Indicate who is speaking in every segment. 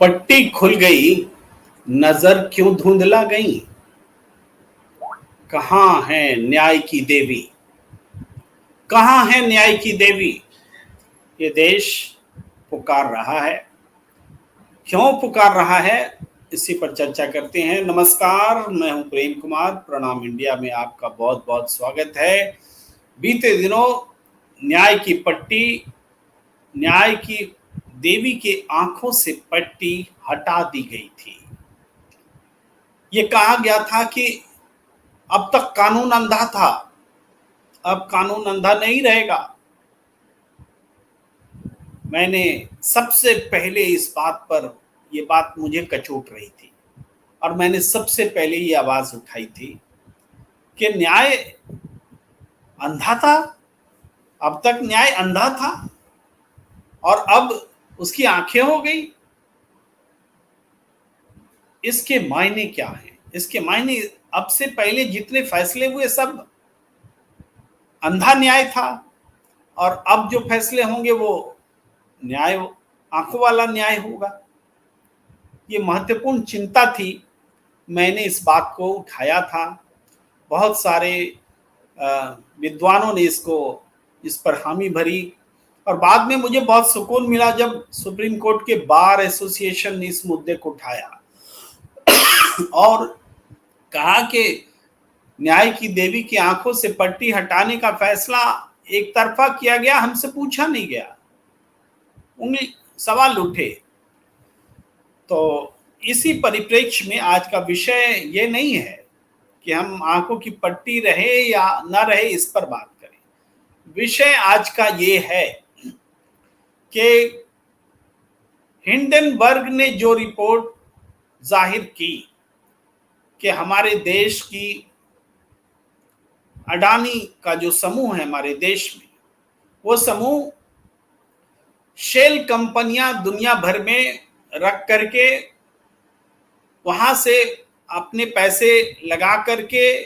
Speaker 1: पट्टी खुल गई, नजर क्यों धुंधला गई। कहाँ है न्याय की देवी, कहाँ है न्याय की देवी। ये देश पुकार रहा है, क्यों पुकार रहा है, इसी पर चर्चा करते हैं। नमस्कार, मैं हूं प्रेम कुमार। प्रणाम इंडिया में आपका बहुत बहुत स्वागत है। बीते दिनों न्याय की पट्टी, न्याय की देवी के आंखों से पट्टी हटा दी गई थी। ये कहा गया था कि अब तक कानून अंधा था, अब कानून अंधा नहीं रहेगा। मैंने सबसे पहले इस बात पर, ये बात मुझे कचोट रही थी और मैंने सबसे पहले ये आवाज उठाई थी कि न्याय अंधा था। अब तक न्याय अंधा था और अब उसकी आंखें हो गई। इसके मायने क्या हैं? इसके मायने, अब से पहले जितने फैसले हुए सब अंधा न्याय था और अब जो फैसले होंगे वो न्याय, आंखों वाला न्याय होगा। ये महत्वपूर्ण चिंता थी, मैंने इस बात को उठाया था। बहुत सारे विद्वानों ने इस पर हामी भरी और बाद में मुझे बहुत सुकून मिला जब सुप्रीम कोर्ट के बार एसोसिएशन ने इस मुद्दे को उठाया और कहा कि न्याय की देवी की आंखों से पट्टी हटाने का फैसला एक तरफा किया गया, हमसे पूछा नहीं गया। उन्हें सवाल उठे। तो इसी परिप्रेक्ष्य में आज का विषय ये नहीं है कि हम आंखों की पट्टी रहे या ना रहे इस पर बात करें। विषय आज का ये है कि हिंडनबर्ग ने जो रिपोर्ट जाहिर की कि हमारे देश की अडानी का जो समूह है हमारे देश में, वो समूह शेल कंपनियां दुनिया भर में रख करके वहां से अपने पैसे लगा करके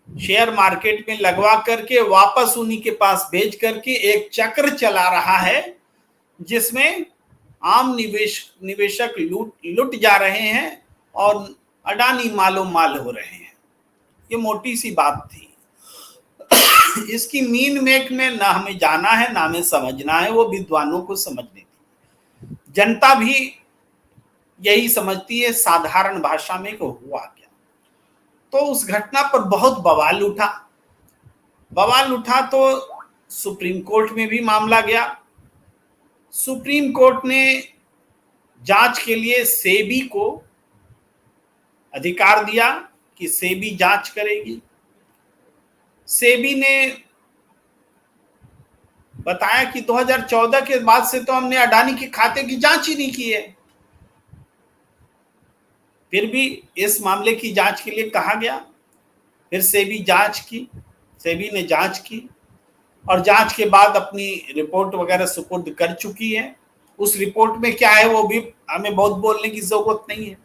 Speaker 1: शेयर मार्केट में लगवा करके वापस उन्हीं के पास भेज करके एक चक्र चला रहा है जिसमें आम निवेशक लुट जा रहे हैं और अडानी मालो माल हो रहे हैं। ये मोटी सी बात थी। इसकी मीन मेक में ना हमें जाना है ना हमें समझना है, वो विद्वानों को समझने थी। जनता भी यही समझती है साधारण भाषा में कि हुआ क्या। तो उस घटना पर बहुत बवाल उठा तो सुप्रीम कोर्ट में भी मामला गया। सुप्रीम कोर्ट ने जांच के लिए सेबी को अधिकार दिया कि सेबी जांच करेगी। सेबी ने बताया कि 2014 के बाद से तो हमने अडानी के खाते की जांच ही नहीं की है। फिर भी इस मामले की जांच के लिए कहा गया। फिर सेबी ने जांच की और जांच के बाद अपनी रिपोर्ट वगैरह सुपुर्द कर चुकी है। उस रिपोर्ट में क्या है वो भी हमें बहुत बोलने की जरूरत नहीं है।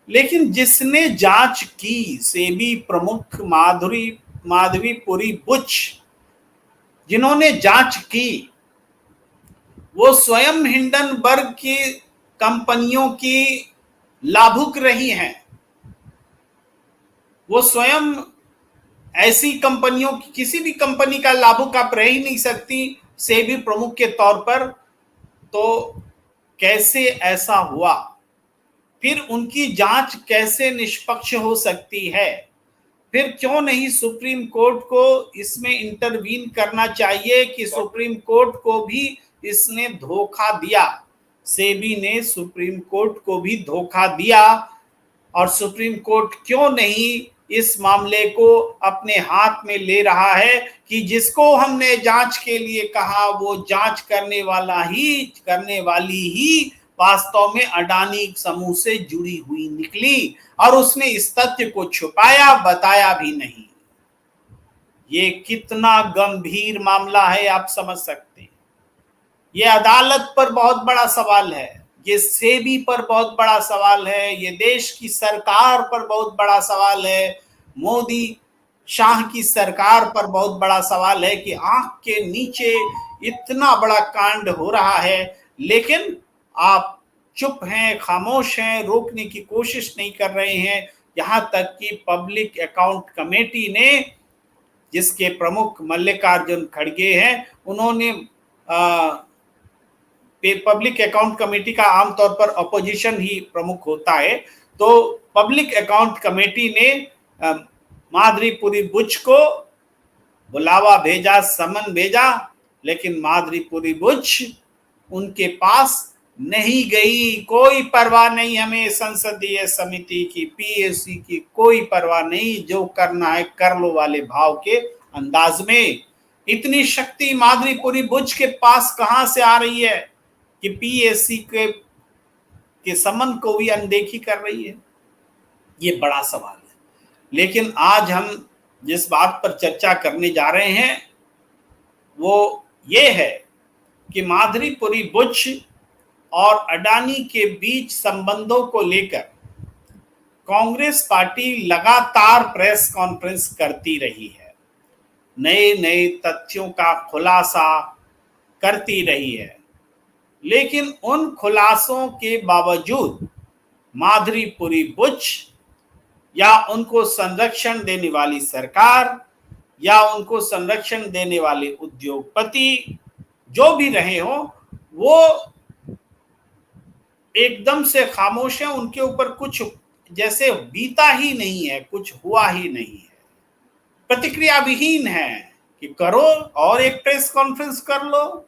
Speaker 1: लेकिन जिसने जांच की, सेबी प्रमुख माधवीपुरी बुच, जिन्होंने जांच की, वो स्वयं हिंडनबर्ग की कंपनियों की लाभुक रही हैं। वो स्वयं ऐसी कंपनियों की, किसी भी कंपनी का लाभुक आप रह ही नहीं सकती सेबी प्रमुख के तौर पर। तो कैसे ऐसा हुआ? फिर उनकी जांच कैसे निष्पक्ष हो सकती है? फिर क्यों नहीं सुप्रीम कोर्ट को इसमें इंटरवीन करना चाहिए कि सुप्रीम कोर्ट को भी इसने धोखा दिया। सेबी ने सुप्रीम कोर्ट को भी धोखा दिया और सुप्रीम कोर्ट क्यों नहीं इस मामले को अपने हाथ में ले रहा है कि जिसको हमने जांच के लिए कहा वो जांच करने वाली ही वास्तव में अडानी समूह से जुड़ी हुई निकली और उसने इस तथ्य को छुपाया, बताया भी नहीं। ये कितना गंभीर मामला है आप समझ सकते हैं। ये अदालत पर बहुत बड़ा सवाल है, ये सेबी पर बहुत बड़ा सवाल है, ये देश की सरकार पर बहुत बड़ा सवाल है, मोदी शाह की सरकार पर बहुत बड़ा सवाल है कि आंख के नीचे इतना बड़ा कांड हो रहा है लेकिन आप चुप हैं, खामोश हैं, रोकने की कोशिश नहीं कर रहे हैं। यहाँ तक कि पब्लिक अकाउंट कमेटी ने, जिसके प्रमुख मल्लिकार्जुन खड़गे हैं, उन्होंने पब्लिक अकाउंट कमेटी का आमतौर पर अपोजिशन ही प्रमुख होता है, तो पब्लिक अकाउंट कमेटी ने माधुरीपुरी बुच को बुलावा भेजा, समन भेजा, लेकिन माधुरीपुरी बुच उनके पास नहीं गई। कोई परवाह नहीं हमें संसदीय समिति की, पीएसी की कोई परवाह नहीं, जो करना है कर लो वाले भाव के अंदाज में। इतनी शक्ति माधुरीपुरी बुच के पास कहां से आ रही है कि पीएसी के समन को भी अनदेखी कर रही है? ये बड़ा सवाल है। लेकिन आज हम जिस बात पर चर्चा करने जा रहे हैं वो ये है कि माधुरीपुरी बुच और अडानी के बीच संबंधों को लेकर कांग्रेस पार्टी लगातार प्रेस कॉन्फ्रेंस करती रही है, नए नए तथ्यों का खुलासा करती रही है, लेकिन उन खुलासों के बावजूद माधुरीपुरी बुच या उनको संरक्षण देने वाली सरकार या उनको संरक्षण देने वाले उद्योगपति जो भी रहे हो, वो एकदम से खामोश है। उनके ऊपर कुछ जैसे बीता ही नहीं है, कुछ हुआ ही नहीं है, प्रतिक्रिया विहीन है कि करो और एक प्रेस कॉन्फ्रेंस कर लो,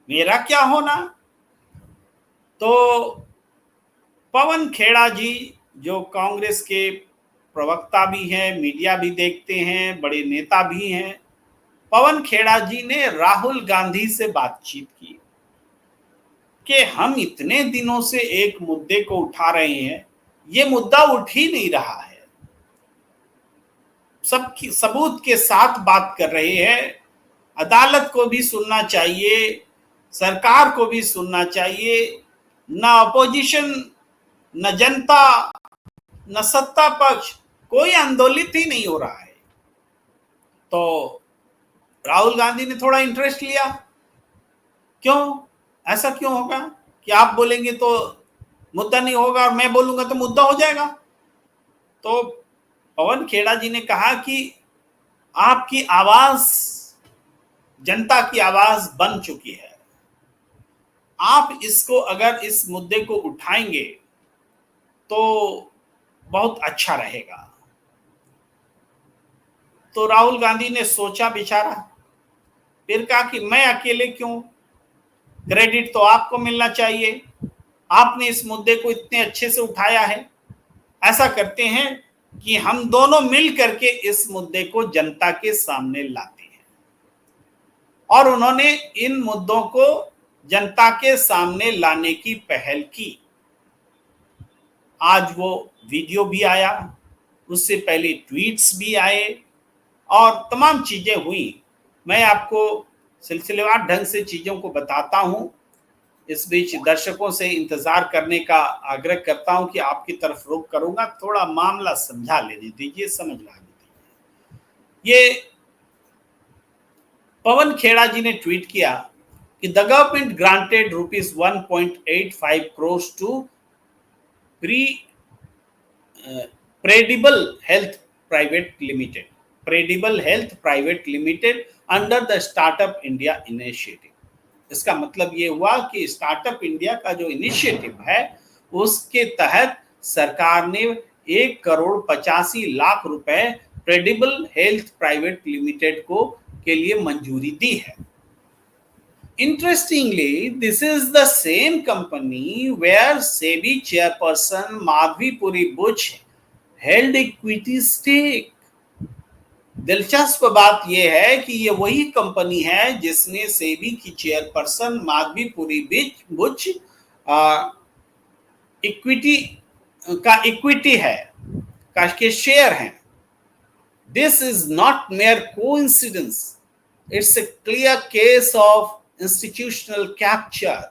Speaker 1: मेरा क्या होना। तो पवन खेड़ा जी जो कांग्रेस के प्रवक्ता भी हैं, मीडिया भी देखते हैं, बड़े नेता भी हैं, पवन खेड़ा जी ने राहुल गांधी से बातचीत की कि हम इतने दिनों से एक मुद्दे को उठा रहे हैं, ये मुद्दा उठ ही नहीं रहा है, सबकी सबूत के साथ बात कर रहे हैं, अदालत को भी सुनना चाहिए, सरकार को भी सुनना चाहिए, न अपोजिशन, न जनता, न सत्ता पक्ष, कोई आंदोलित ही नहीं हो रहा है। तो राहुल गांधी ने थोड़ा इंटरेस्ट लिया। क्यों? ऐसा क्यों होगा कि आप बोलेंगे तो मुद्दा नहीं होगा और मैं बोलूंगा तो मुद्दा हो जाएगा? तो पवन खेड़ा जी ने कहा कि आपकी आवाज जनता की आवाज बन चुकी है, आप इसको अगर इस मुद्दे को उठाएंगे तो बहुत अच्छा रहेगा। तो राहुल गांधी ने सोचा विचारा, फिर कहा कि मैं अकेले क्यों, क्रेडिट तो आपको मिलना चाहिए, आपने इस मुद्दे को इतने अच्छे से उठाया है। ऐसा करते हैं कि हम दोनों मिल करके इस मुद्दे को जनता के सामने लाते हैं। और उन्होंने इन मुद्दों को जनता के सामने लाने की पहल की। आज वो वीडियो भी आया, उससे पहले ट्वीट्स भी आए और तमाम चीजें हुई। मैं आपको सिलसिलेवार ढंग से चीजों को बताता हूं। इस बीच दर्शकों से इंतजार करने का आग्रह करता हूं कि आपकी तरफ रुख करूंगा, थोड़ा मामला समझा लेने दीजिए, समझ लाने दीजिए। ये पवन खेड़ा जी ने ट्वीट किया कि the government granted ₹1.85 crores to Predible Health Private Limited under the startup India initiative. इसका मतलब ये हुआ कि स्टार्टअप इंडिया का जो इनिशिएटिव है उसके तहत सरकार ने 1,85,00,000 रुपए प्रेडिबल हेल्थ प्राइवेट लिमिटेड को के लिए मंजूरी दी है। Interestingly, this is the same company where SEBI chairperson Madhuri Buch held equity stake. दिलचस्प बात यह है कि ये वही कंपनी है जिसने सेबी की चेयरपर्सन माधवीपुरी बुच इक्विटी है के शेयर हैं। This is not mayor coincidence, it's a clear case of institutional capture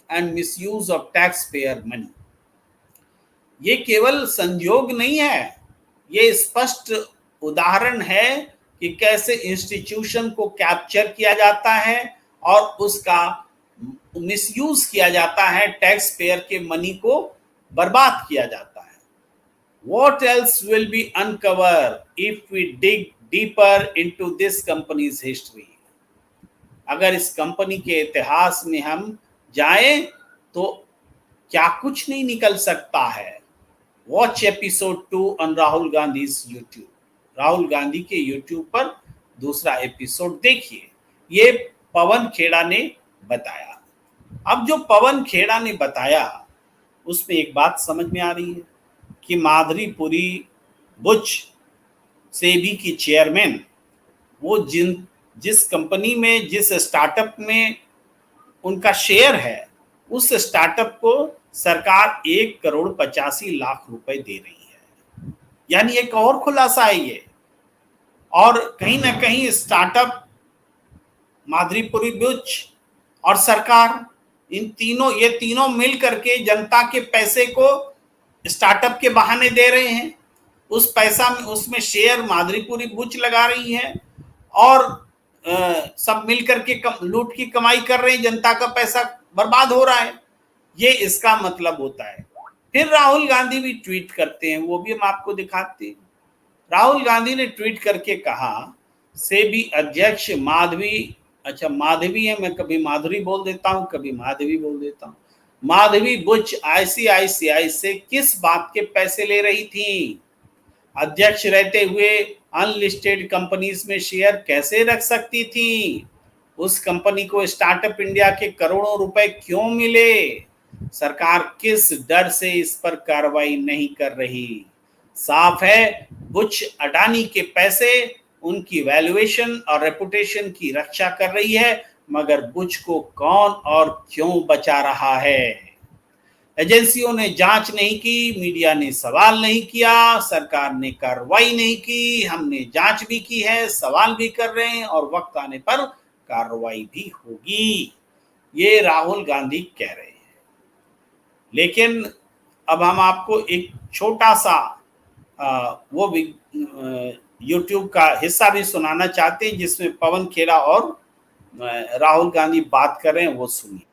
Speaker 1: and misuse of taxpayer money. ये केवल संयोग नहीं है, ये स्पष्ट उदाहरण है कि कैसे इंस्टीट्यूशन को कैप्चर किया जाता है और उसका मिसयूज किया जाता है, टैक्स पेयर के मनी को बर्बाद किया जाता है। What else will be uncovered if we dig deeper into this company's history? अगर इस कंपनी के इतिहास में हम जाएं तो क्या कुछ नहीं निकल सकता है। Watch episode 2 on Rahul Gandhi YouTube. Rahul Gandhi के यूट्यूब पर दूसरा एपिसोड देखिए। ये पवन खेड़ा ने बताया। अब जो पवन खेड़ा ने बताया उसमें एक बात समझ में आ रही है कि माधुरीपुरी बुच सेबी की चेयरमैन, वो जिस कंपनी में, जिस स्टार्टअप में उनका शेयर है, उस स्टार्टअप को सरकार 1,85,00,000 रुपए दे रही है। यानी एक और खुलासा है ये। और कहीं ना कहीं स्टार्टअप, माधुरीपुरी बुच और सरकार, ये तीनों मिल करके जनता के पैसे को स्टार्टअप के बहाने दे रहे हैं। उस पैसा में, उसमें शेयर माधुरीपुरी बुच लगा रही है और सब मिल करके लूट की कमाई कर रहे हैं, जनता का पैसा बर्बाद हो रहा है। ये इसका मतलब होता है। फिर राहुल गांधी भी ट्वीट करते हैं, वो भी हम आपको दिखाते हैं। राहुल गांधी ने ट्वीट करके कहा, सेबी अध्यक्ष माधवी है, मैं कभी माधुरी बोल देता हूं, कभी माधवी बोल देता हूं। माधवी बुच आईसीआईसीआई से किस बात के पैसे ले रही थी? अध्यक्ष रहते हुए अनलिस्टेड कंपनीज में शेयर कैसे रख सकती थी? उस कंपनी को स्टार्टअप इंडिया के करोड़ों रुपए क्यों मिले? सरकार किस डर से इस पर कार्रवाई नहीं कर रही? साफ है, बुच अडानी के पैसे, उनकी वैल्यूएशन और रेपुटेशन की रक्षा कर रही है, मगर बुच को कौन और क्यों बचा रहा है? एजेंसियों ने जांच नहीं की, मीडिया ने सवाल नहीं किया, सरकार ने कार्रवाई नहीं की। हमने जांच भी की है, सवाल भी कर रहे हैं और वक्त आने पर कार्रवाई भी होगी, ये राहुल गांधी कह रहे हैं। लेकिन अब हम आपको एक छोटा सा वो भी यूट्यूब का हिस्सा भी सुनाना चाहते हैं जिसमें पवन खेड़ा और राहुल गांधी बात कर रहे हैं, वो सुनिए।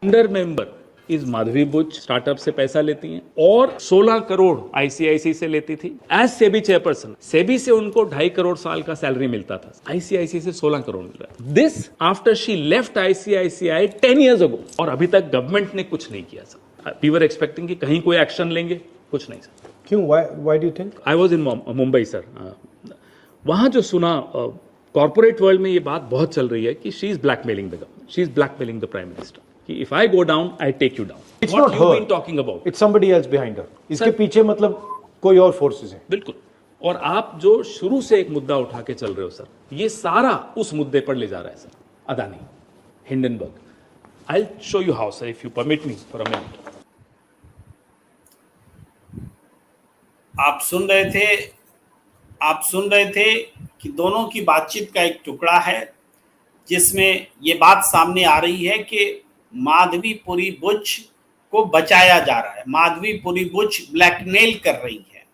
Speaker 2: अंडर मेंबर इस माधवी बुच स्टार्टअप से पैसा लेती हैं और 16 करोड़ आईसीआईसी से लेती थी एज सेबी चेयरपर्सन। सेबी से उनको 2.5 करोड़ साल का सैलरी मिलता था, आईसीआईसी से 16 करोड़ मिल रहा है। This after she left ICICI 10 years ago, और अभी तक गवर्नमेंट ने कुछ नहीं किया सर। वी वर एक्सपेक्टिंग कि कहीं कोई एक्शन लेंगे, कुछ नहीं सर।
Speaker 3: क्यों? Why do you think?
Speaker 2: I was in Mumbai sir. वहां जो सुना, कॉर्पोरेट वर्ल्ड में ये बात बहुत चल रही है कि she is blackmailing the government, she is blackmailing the prime minister, कि if I go down I take you down.
Speaker 3: It's not her,
Speaker 2: been talking about,
Speaker 3: it's somebody else behind her. इसके पीछे मतलब कोई और फोर्सेस हैं।
Speaker 2: बिल्कुल। और आप जो शुरू से एक मुद्दा उठा के चल रहे हो सर, ये सारा उस मुद्दे पर ले जा रहा है sir. Adani, Hindenburg. I will show you how sir, if you permit me for a minute.
Speaker 1: आप सुन रहे थे कि दोनों की बातचीत का एक टुकड़ा है जिसमें ये बात सामने आ रही है कि माधवीपुरी बुच को बचाया जा रहा है। माधवीपुरी बुच ब्लैकमेल कर रही है,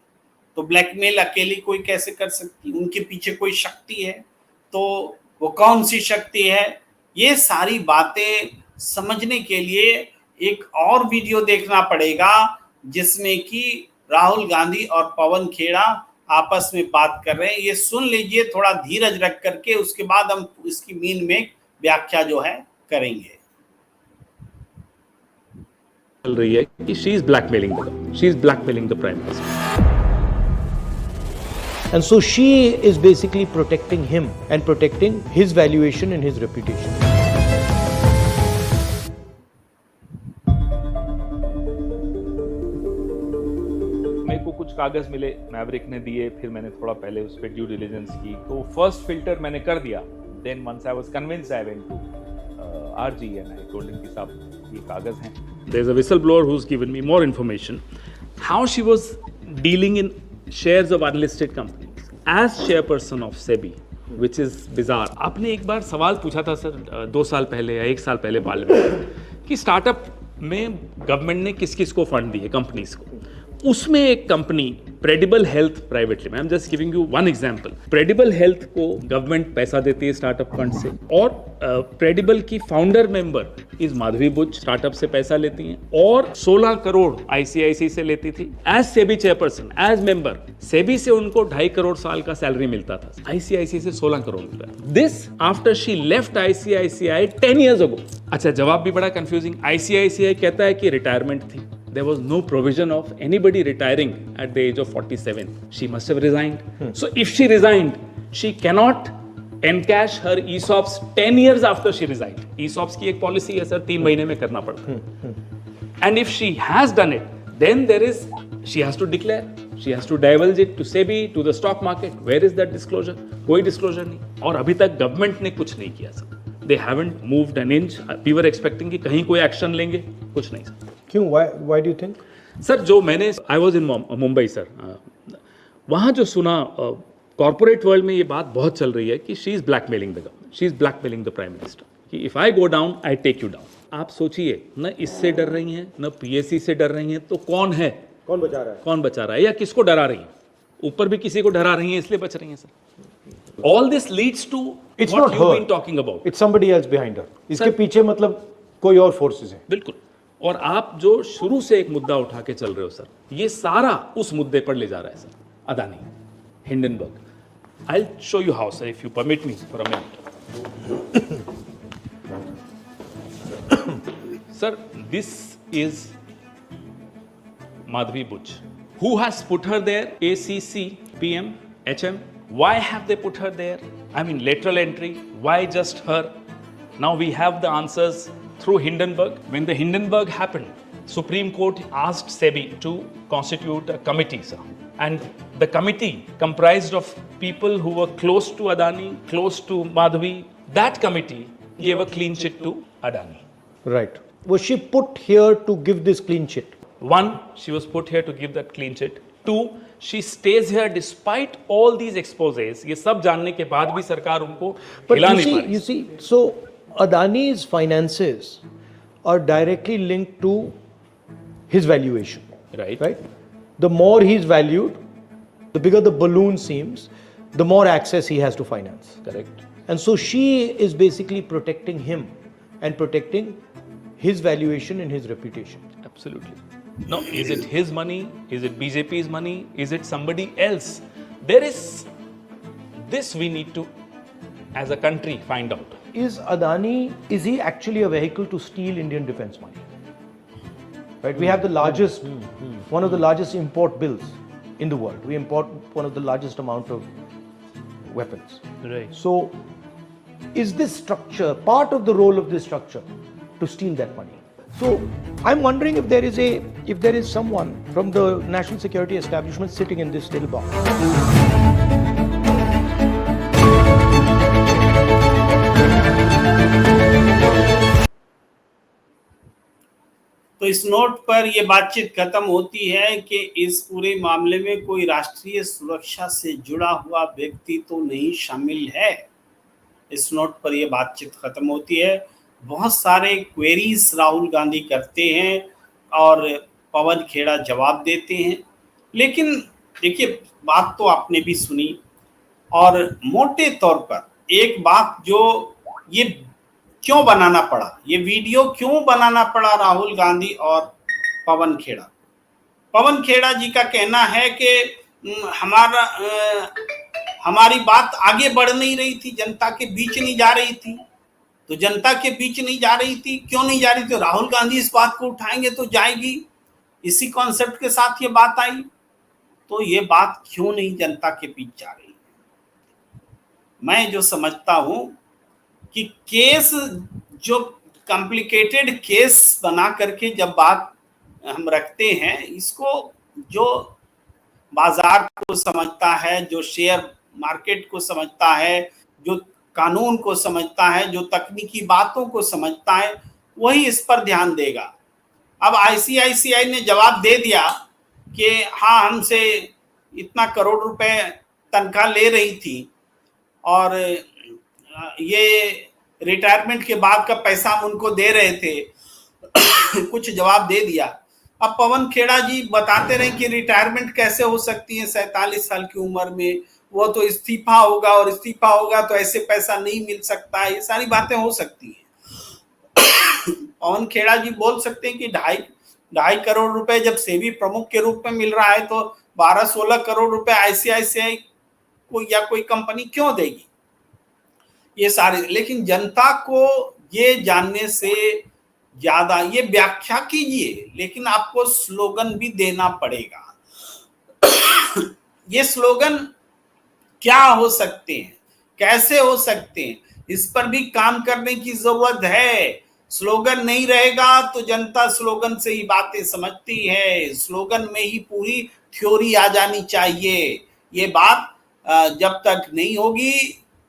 Speaker 1: तो ब्लैकमेल अकेली कोई कैसे कर सकती? उनके पीछे कोई शक्ति है, तो वो कौन सी शक्ति है? ये सारी बातें समझने के लिए एक और वीडियो देखना पड़ेगा जिसमें कि राहुल गांधी और पवन खेड़ा आपस में बात कर रहे हैं। ये सुन लीजिए थोड़ा धीरज रख करके, उसके बाद हम इसकी मीन में व्याख्या जो है करेंगे।
Speaker 2: चल रही है कि she is blackmailing the government, she is blackmailing the prime minister,
Speaker 3: And so she is basically protecting him and protecting his valuation and his reputation.
Speaker 2: मेरे को कुछ कागज मिले, मैवरिक ने दिए, फिर मैंने थोड़ा पहले उस पर ड्यू डिलिजेंस की, तो फर्स्ट फिल्टर मैंने कर दिया। Then once I was convinced I went to RG and I told him कि साहब ये कागज हैं। There is a whistle blower who has given me more information how she was dealing in shares of unlisted companies as chairperson of SEBI, which is bizarre. आपने एक बार सवाल पूछा था सर 2 साल पहले या 1 साल पहले पार्लियामेंट में कि स्टार्टअप में गवर्नमेंट ने किस किस को फंड दिए, कंपनीज को, उसमें एक company Predible health private limited, I am just giving you one example. Predible health को गवर्नमेंट पैसा देती है स्टार्टअप फंड से, और प्रेडिबल की founder member is Madhabi Buch, startup से पैसा लेती हैं, और 16 करोड़ आईसीआईसी से लेती थी as SEBI chairperson, as member. SEBI से उनको 2.5 करोड़ साल का सैलरी मिलता था, आईसीआईसी से 16 करोड़ रुपए। This after she left ICICI 10 years ago। अच्छा, जवाब भी बड़ा कंफ्यूजिंग। आईसीआईसीआई कहता है कि रिटायरमेंट थी, there was no provision of anybody retiring at the age of 47. She must have resigned. So if she resigned, she cannot encash her ESOPs 10 years after she resigned. ESOPs की एक policy है sir, 3 महीने में करना पड़ता है। And if she has done it, then she has to declare. She has to divulge it to SEBI, to the stock market. Where is that disclosure? कोई disclosure नहीं। और अभी तक गवर्नमेंट ने कुछ नहीं किया sir. They haven't moved an inch. We were expecting कि कहीं कोई एक्शन लेंगे, कुछ नहीं सर।
Speaker 3: क्यों? Why do you think?
Speaker 2: Sir, जो मैंने, I was in Mumbai sir, वहाँ जो सुना, कॉर्पोरेट वर्ल्ड में ये बात बहुत चल रही है कि she is blackmailing the government, she is blackmailing the prime minister, कि if I go down I take you down. आप सोचिए, न इससे डर रही हैं, न पीएससी से डर रही हैं, तो कौन है? कौन बचा रहा है या किसको डरा रही है? ऊपर भी किसी को डरा रही है, इसलिए बच रही हैं sir. All this leads to what you been talking about.
Speaker 3: It's somebody else behind her. इसके पीछे मतलब कोई और फोर्सेस हैं।
Speaker 2: बिल्कुल। और आप जो शुरू से एक मुद्दा उठा के चल रहे हो सर, ये सारा उस मुद्दे पर ले जा रहा है sir, Adani, Hindenburg. I will show you how sir, if you permit me for a minute. Sir, this is Madhavi Buch. Who has put her there? ACC, PM, HM. Why have they put her there? I mean, lateral entry. Why just her? Now we have the answers through Hindenburg. When the Hindenburg happened, Supreme Court asked SEBI to constitute a committee, sir. And the committee comprised of people who were close to Adani, close to Madhavi. That committee gave a clean chit to Adani.
Speaker 3: Right. Was she put here to give this clean chit?
Speaker 2: One, she was put here to give that clean chit. Two, she stays here despite all these exposés. ये सब जानने के बाद भी सरकार उनको हिला नहीं पा रही।
Speaker 3: You see, so Adani's finances are directly linked to his valuation.
Speaker 2: Right.
Speaker 3: Right. The more he's valued, the bigger the balloon seems, the more access he has to finance.
Speaker 2: Correct.
Speaker 3: And so she is basically protecting him and protecting his valuation and his reputation.
Speaker 2: Absolutely. No, is it his money? Is it BJP's money? Is it somebody else? There is this we need to, as a country, find out.
Speaker 3: Is Adani, is he actually a vehicle to steal Indian defense money? Right, we have the largest, one of the largest import bills in the world. We import one of the largest amount of weapons.
Speaker 2: Right.
Speaker 3: So, is this structure, part of the role of this structure to steal that money? So, I'm wondering if there is someone from the national security establishment sitting in this little box.
Speaker 1: तो इस note पर यह बातचीत खत्म होती है कि इस पूरे मामले में कोई राष्ट्रीय सुरक्षा से जुड़ा हुआ व्यक्ति तो नहीं शामिल है। इस नोट पर यह बातचीत खत्म होती है। बहुत सारे क्वेरीज राहुल गांधी करते हैं और पवन खेड़ा जवाब देते हैं, लेकिन देखिए बात तो आपने भी सुनी, और मोटे तौर पर एक बात जो ये क्यों बनाना पड़ा, ये वीडियो क्यों बनाना पड़ा राहुल गांधी और पवन खेड़ा जी का कहना है कि हमारी बात आगे बढ़ नहीं रही थी, जनता के बीच नहीं जा रही थी। तो जनता के बीच नहीं जा रही थी, क्यों नहीं जा रही थी? राहुल गांधी इस बात को उठाएंगे तो जाएगी। इसी कॉन्सेप्ट के साथ ये बात आई, तो ये बात क्यों नहीं जनता के बीच जा रही? मैं जो समझता हूं कि केस जो कॉम्प्लिकेटेड केस बना करके जब बात हम रखते हैं, इसको जो बाजार को समझता है, जो शेयर मार्केट को समझता है, जो कानून को समझता है, जो तकनीकी बातों को समझता है, वही इस पर ध्यान देगा। अब आईसीआईसीआई ने जवाब दे दिया कि हाँ, हमसे इतना करोड़ रुपए तनख्वाह ले रही थी और ये रिटायरमेंट के बाद का पैसा हम उनको दे रहे थे। कुछ जवाब दे दिया, अब पवन खेड़ा जी बताते रहे कि रिटायरमेंट कैसे हो सकती है 47 साल की उम्र में, वो तो इस्तीफा होगा और इस्तीफा होगा तो ऐसे पैसा नहीं मिल सकता, ये सारी बातें हो सकती हैं। पवन खेड़ा जी बोल सकते हैं कि 2.5 करोड़ रुपए जब सेबी प्रमुख के रूप में मिल रहा है तो 12-16 करोड़ रुपए आईसीआईसीआई को या कोई कंपनी क्यों देगी, ये सारे। लेकिन जनता को ये जानने से ज्यादा ये व्याख्या कीजिए, लेकिन आपको स्लोगन भी देना पड़ेगा। ये स्लोगन क्या हो सकते हैं, कैसे हो सकते हैं, इस पर भी काम करने की जरूरत है। स्लोगन नहीं रहेगा तो जनता स्लोगन से ही बातें समझती है, स्लोगन में ही पूरी थ्योरी आ जानी चाहिए। ये बात जब तक नहीं होगी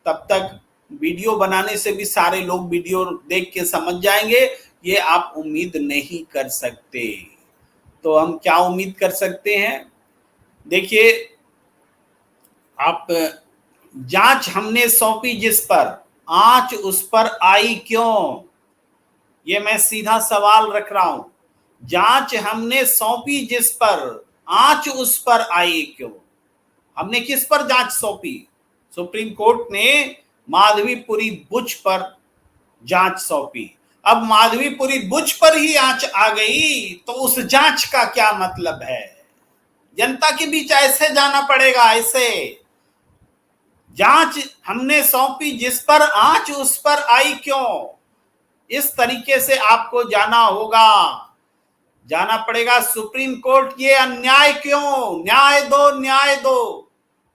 Speaker 1: तब तक वीडियो बनाने से भी सारे लोग वीडियो देख के समझ जाएंगे, ये आप उम्मीद नहीं कर सकते। तो हम क्या उम्मीद कर सकते हैं? देखिए, आप जांच हमने सौंपी जिस पर, आंच उस पर आई क्यों, ये मैं सीधा सवाल रख रहा हूं। जांच हमने सौंपी जिस पर, आंच उस पर आई क्यों। हमने किस पर जांच सौंपी? सुप्रीम कोर्ट ने माधवीपुरी बुच पर जांच सौंपी। अब माधवीपुरी बुच पर ही आंच आ गई तो उस जांच का क्या मतलब है? जनता के बीच ऐसे जाना पड़ेगा, ऐसे। जांच हमने सौंपी जिस पर, आंच उस पर आई क्यों, इस तरीके से आपको जाना होगा, जाना पड़ेगा। सुप्रीम कोर्ट ये अन्याय क्यों, न्याय दो, न्याय दो।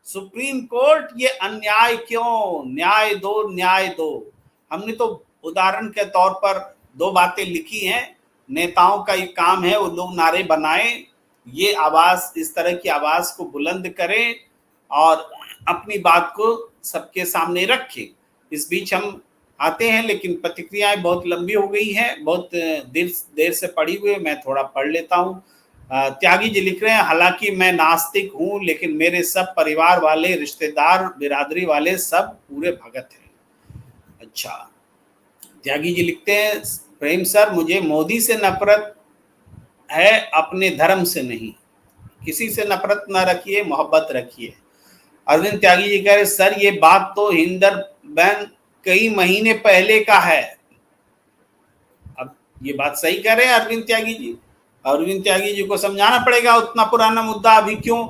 Speaker 1: सुप्रीम कोर्ट ये अन्याय क्यों, न्याय दो, न्याय दो। हमने तो उदाहरण के तौर पर 2 बातें लिखी हैं। नेताओं का ये काम है, वो लोग नारे बनाएं, ये आवाज, इस तरह की आवाज को बुलंद करें और अपनी बात को सबके सामने रखें। इस बीच हम आते हैं, लेकिन प्रतिक्रियाएं बहुत लंबी हो गई हैं, बहुत देर से पड़ी हुई है, मैं थोड़ा पढ़ लेता हूँ। त्यागी जी लिख रहे हैं, हालांकि मैं नास्तिक हूँ लेकिन मेरे सब परिवार वाले, रिश्तेदार, बिरादरी वाले सब पूरे भगत हैं। अच्छा, त्यागी जी लिखते हैं, प्रेम सर मुझे मोदी से नफरत है, अपने धर्म से नहीं। किसी से नफरत ना रखिए, मोहब्बत रखिए। अरविंद त्यागी जी कह रहे, सर ये बात तो हिंदर बैन कई महीने पहले का है। अब ये बात सही कह रहे हैं अरविंद त्यागी जी। अरविंद त्यागी जी को समझाना पड़ेगा, उतना पुराना मुद्दा अभी क्यों।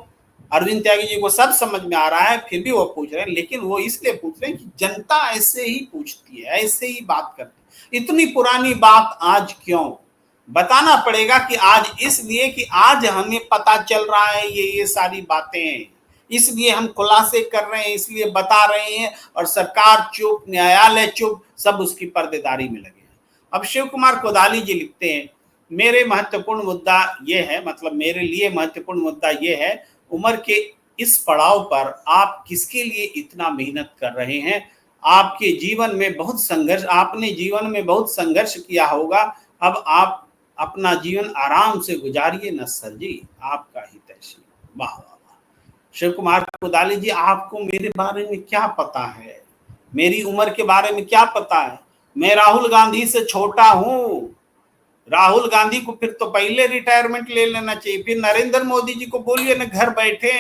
Speaker 1: अरविंद त्यागी जी को सब समझ में आ रहा है, फिर भी वो पूछ रहे हैं, लेकिन वो इसलिए पूछ रहे हैं कि जनता ऐसे ही पूछती है, ऐसे ही बात करती है। इतनी पुरानी बात आज क्यों, बताना पड़ेगा कि आज इसलिए कि आज हमें पता चल रहा है ये सारी बातें, इसलिए हम खुलासे कर रहे हैं, इसलिए बता रहे हैं, और सरकार चुप, न्यायालय चुप, सब उसकी पर्देदारी में लगे हैं। अब शिव कुमार कोदाली जी लिखते हैं, मेरे महत्वपूर्ण मुद्दा ये है, मतलब मेरे लिए महत्वपूर्ण मुद्दा ये है, उम्र के इस पड़ाव पर आप किसके लिए इतना मेहनत कर रहे हैं? आपके जीवन में बहुत संघर्ष, आपने जीवन में बहुत संघर्ष किया होगा, अब आप अपना जीवन आराम से गुजारिए न सर जी, आपका हितैषी। वाह वाह। शिव कुमार कोदाली जी, आपको मेरे बारे में क्या पता है, मेरी उम्र के बारे में क्या पता है? मैं राहुल गांधी से छोटा हूं। राहुल गांधी को फिर तो पहले रिटायरमेंट ले लेना चाहिए। फिर नरेंद्र मोदी जी को बोलिए ना घर बैठे,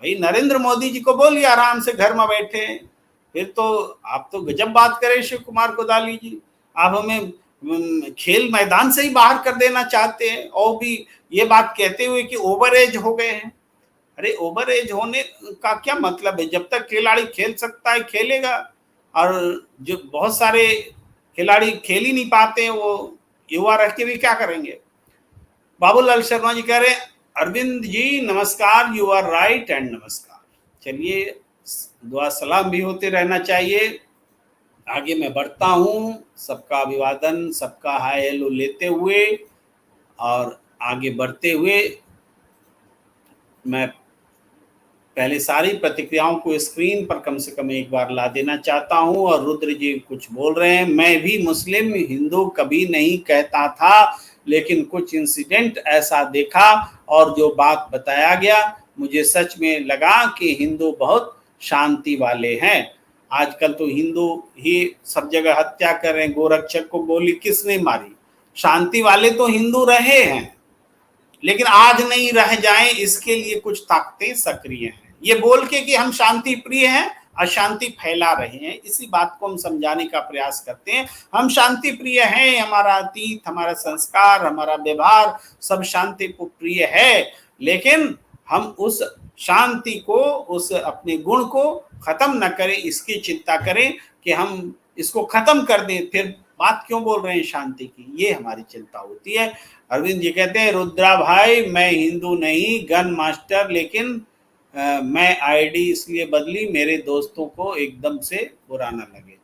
Speaker 1: भाई नरेंद्र मोदी जी को बोलिए आराम से घर में बैठे। फिर तो आप तो गजब बात करें शिव कुमार कोदाली जी, आप हमें खेल मैदान से ही बाहर कर देना चाहते हैं, और भी ये बात कहते हुए कि ओवर एज हो गए हैं। अरे ओवर एज होने का क्या मतलब है? जब तक खिलाड़ी खेल सकता है खेलेगा, और जो बहुत सारे खिलाड़ी खेल ही नहीं पाते हैं, वो युवा रह के भी क्या करेंगे? बाबूलाल शर्मा जी कह रहे हैं, अरविंद जी नमस्कार, यू आर राइट एंड नमस्कार। चलिए, दुआ सलाम भी होते रहना चाहिए। आगे मैं बढ़ता हूँ, सबका अभिवादन, सबका हाय हेलो लेते हुए और आगे बढ़ते हुए मैं पहले सारी प्रतिक्रियाओं को स्क्रीन पर कम से कम एक बार ला देना चाहता हूं। और रुद्र जी कुछ बोल रहे हैं, मैं भी मुस्लिम हिंदू कभी नहीं कहता था, लेकिन कुछ इंसिडेंट ऐसा देखा और जो बात बताया गया, मुझे सच में लगा कि हिंदू बहुत शांति वाले हैं। आजकल तो हिंदू ही सब जगह हत्या कर रहे हैं। गोरक्षक को गोली किसने मारी? शांति वाले तो हिंदू रहे हैं, लेकिन आज नहीं रह जाएं इसके लिए कुछ ताकतें सक्रिय हैं। ये बोल के कि हम शांति प्रिय हैं, अशांति फैला रहे हैं, इसी बात को हम समझाने का प्रयास करते हैं। हम शांति प्रिय हैं, हमारा अतीत, हमारा संस्कार, हमारा व्यवहार सब शांति को प्रिय है, लेकिन हम उस शांति को, उस अपने गुण को खत्म न करें, इसकी चिंता करें कि हम इसको खत्म कर दें, फिर बात क्यों बोल रहे हैं शांति की, ये हमारी चिंता होती है। अरविंद जी कहते हैं, रुद्रा भाई मैं हिंदू नहीं, गन मास्टर, लेकिन मैं आईडी इसलिए बदली मेरे दोस्तों को एकदम से बुरा ना लगे।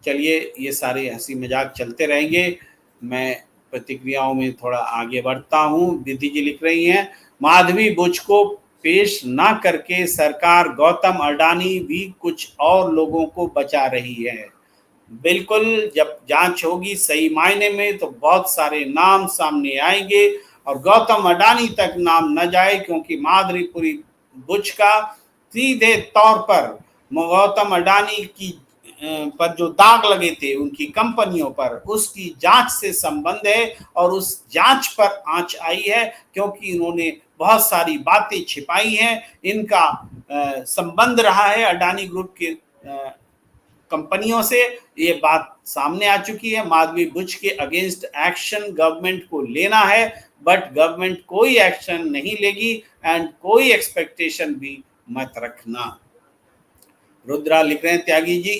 Speaker 1: चलिए, ये सारे हंसी मजाक चलते रहेंगे, मैं प्रतिक्रियाओं में थोड़ा आगे बढ़ता हूँ। विधि जी लिख रही हैं, माधवी बुच को पेश ना करके सरकार गौतम अडानी भी कुछ और लोगों को बचा रही है। बिल्कुल, जब जांच होगी सही मायने में तो बहुत सारे नाम सामने आएंगे और गौतम अडानी तक नाम न जाए, क्योंकि माधवीपुरी बुच का सीधे तौर पर गौतम अडानी की पर जो दाग लगे थे उनकी कंपनियों पर, उसकी जांच से संबंध है और उस जांच पर आंच आई है, क्योंकि इन्होंने बहुत सारी बातें छिपाई हैं। इनका संबंध रहा है अडानी ग्रुप के कंपनियों से, ये बात सामने आ चुकी है। माधवी बुच के अगेंस्ट एक्शन गवर्नमेंट को लेना है, बट गवर्नमेंट कोई एक्शन नहीं लेगी एंड कोई एक्सपेक्टेशन भी मत रखना। रुद्रा लिख रहे हैं, त्यागी जी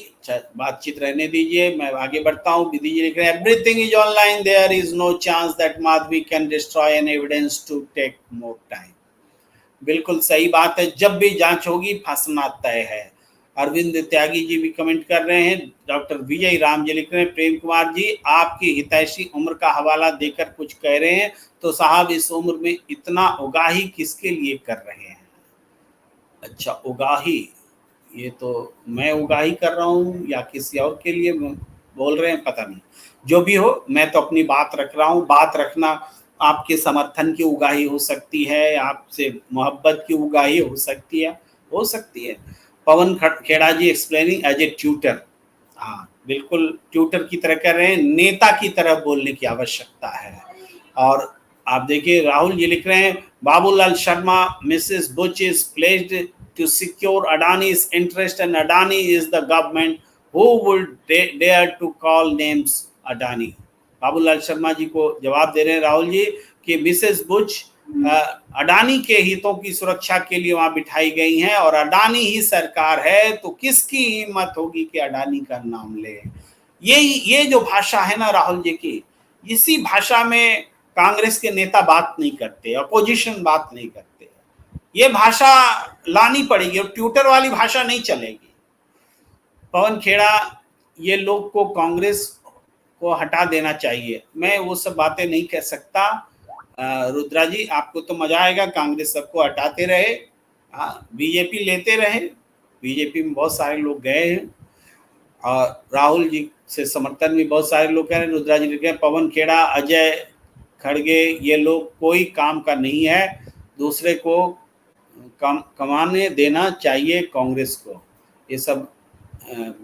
Speaker 1: बातचीत रहने दीजिए, मैं आगे बढ़ता हूँ। विधि जी लिख रहे हैं, everything is online, there is no chance that Madhavi can destroy an evidence to take more time. बिल्कुल सही बात है, जब भी जांच होगी फंसना तय है। अरविंद त्यागी जी भी कमेंट कर रहे हैं। डॉक्टर विजय राम जी लिख रहे हैं, प्रेम कुमार जी आपकी हितैषी उम्र का हवाला देकर कुछ कह रहे हैं, तो साहब इस उम्र में इतना उगाही किसके लिए कर रहे हैं? अच्छा, उगाही, ये तो मैं उगाही कर रहा हूँ या किसी और के लिए बोल रहे हैं, पता नहीं। जो भी हो, मैं तो अपनी बात रख रहा हूँ। बात रखना आपके समर्थन की उगाही हो सकती है, आपसे मोहब्बत की उगाही हो सकती है। पवन खेड़ा जी एक्सप्लेनिंग एज ए ट्यूटर, हाँ बिल्कुल ट्यूटर की तरह कर रहे हैं, नेता की तरह बोलने की आवश्यकता है। और आप देखिए, राहुल जी लिख रहे हैं, Babulal Sharma, mrs Buch is placed to secure Adani's interest and Adani is the government who would dare to call names Adani। Babulal Sharma ji को जवाब दे रहे हैं राहुल जी कि मिसेस बुच अडानी के हितों की सुरक्षा के लिए वहां बिठाई गई हैं और अडानी ही सरकार है, तो किसकी हिम्मत होगी कि अडानी का नाम ले। ये जो भाषा है ना राहुल जी की, इसी भाषा में कांग्रेस के नेता बात नहीं करते, अपोजिशन बात नहीं करते। ये भाषा लानी पड़ेगी और ट्विटर वाली भाषा नहीं चलेगी। पवन खेड़ा, ये लोग को कांग्रेस को हटा देना चाहिए, मैं वो सब बातें नहीं कह सकता। रुद्रा जी, आपको तो मजा आएगा, कांग्रेस सबको हटाते रहे, बीजेपी लेते रहे, बीजेपी में बहुत सारे लोग गए हैं और राहुल जी से समर्थन भी बहुत सारे लोग कह रहे हैं। रुद्रा जी लिख रहे हैं, पवन खेड़ा, अजय खड़गे, ये लोग कोई काम का नहीं है, दूसरे को कमाने देना चाहिए कांग्रेस को। ये सब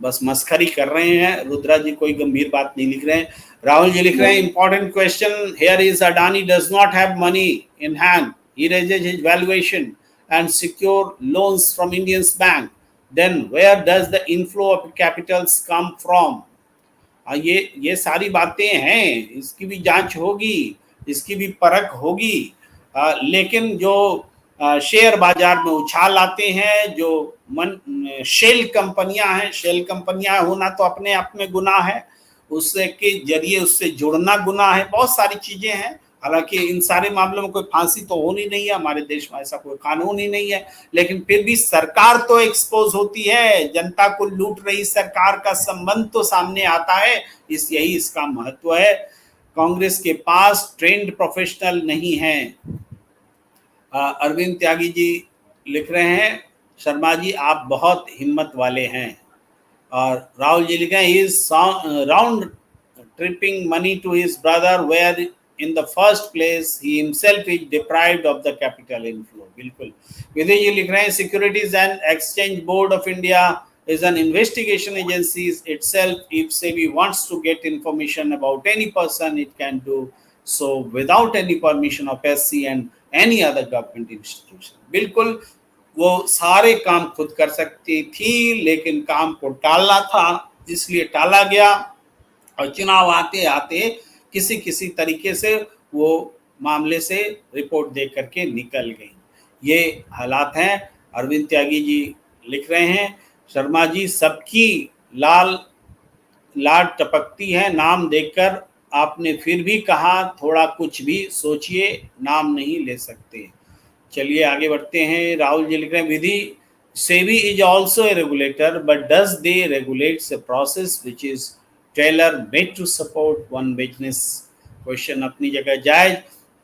Speaker 1: बस मस्खरी कर रहे हैं। रुद्रा जी कोई गंभीर बात नहीं लिख रहे हैं। राहुल जी लिख रहे हैं, important question here is Adani does not have money in hand, he raises his valuation and secure loans from Indians bank, then where does the inflow of capitals come from. ये सारी बातें हैं, इसकी भी जांच होगी, इसकी भी परख होगी। लेकिन जो शेयर बाजार में उछाल आते हैं, जो शेल कंपनियां हैं, शेल कंपनियां होना तो अपने आप में गुनाह है, उससे के जरिए उससे जुड़ना गुनाह है, बहुत सारी चीजें हैं। हालांकि इन सारे मामलों में कोई फांसी तो होनी नहीं है, हमारे देश में ऐसा कोई कानून ही नहीं है, लेकिन फिर भी सरकार तो एक्सपोज होती है, जनता को लूट रही सरकार का संबंध तो सामने आता है, यही इसका महत्व है। कांग्रेस के पास ट्रेंड प्रोफेशनल नहीं है। अरविंद त्यागी जी लिख रहे हैं, शर्मा जी आप बहुत हिम्मत वाले हैं। और राहुल जी लिख रहे हैं, he is round tripping money to his brother where in the first place he himself is deprived of the capital inflow. बिल्कुल। विजय जी लिख रहे हैं, securities and exchange board of India is an investigation agency itself. If SEBI wants to get information about any person, it can do so without any permission of SC and any other government institution. बिल्कुल वो सारे काम खुद कर सकती थी, लेकिन काम को टालना था, इसलिए टाला गया और चुनाव आते आते किसी किसी तरीके से वो मामले से रिपोर्ट दे करके निकल गई। ये हालात हैं। अरविंद त्यागी जी लिख रहे हैं, शर्मा जी सबकी लाड टपकती है, नाम देखकर आपने फिर भी कहा थोड़ा कुछ भी सोचिए, नाम नहीं ले सकते। चलिए आगे बढ़ते हैं। राहुल जी लिख रहे हैं, विधि SEBI is also a regulator, but does they regulate a process which is tailor made to support one business? Question अपनी जगह जायज।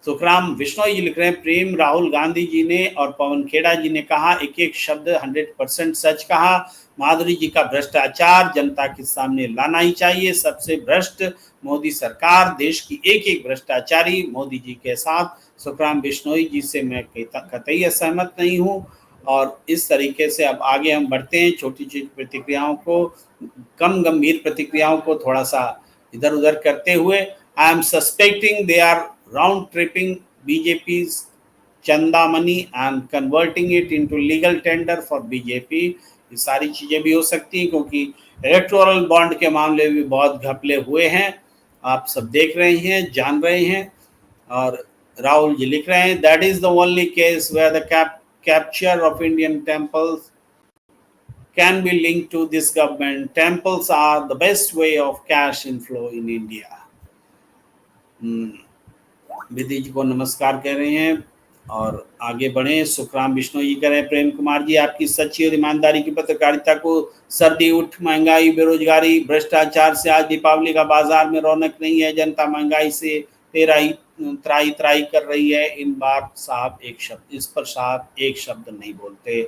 Speaker 1: सुखराम विश्नोई जी लिख रहे हैं, प्रेम राहुल गांधी जी ने और पवन खेड़ा जी ने कहा, एक एक शब्द 100% सच कहा। माधुरी जी का भ्रष्टाचार जनता के सामने लाना ही चाहिए। सबसे भ्रष्ट मोदी सरकार, देश की एक एक भ्रष्टाचारी मोदी जी के साथ। सुखराम बिश्नोई जी से मैं कतई असहमत नहीं हूँ। और इस तरीके से अब आगे हम बढ़ते हैं। छोटी छोटी प्रतिक्रियाओं को, कम गंभीर प्रतिक्रियाओं को थोड़ा सा इधर उधर करते हुए, I am suspecting they are round tripping BJP's चंदा money and converting it into legal tender for BJP। ये सारी चीजें भी हो सकती हैं, क्योंकि इलेक्टोरल बॉन्ड के मामले भी बहुत घपले हुए हैं, आप सब देख रहे हैं, जान रहे हैं। और राहुल जी लिख रहे हैं, that is the only case where the capture of Indian temples can be linked to this government. Temples are the best way of cash inflow in India. विधि जी को नमस्कार कह रहे हैं और आगे बढ़े। सुखराम विष्णु जी कह रहे हैं, प्रेम कुमार जी आपकी सच्ची और ईमानदारी की पत्रकारिता को सर्दी उठ, महंगाई, बेरोजगारी, भ्रष्टाचार से आज दीपावली का बाजार में रौनक नहीं है। जनता महंगाई से त्राही कर रही है। इन बार साहब एक शब्द, इस पर साहब एक शब्द नहीं बोलते।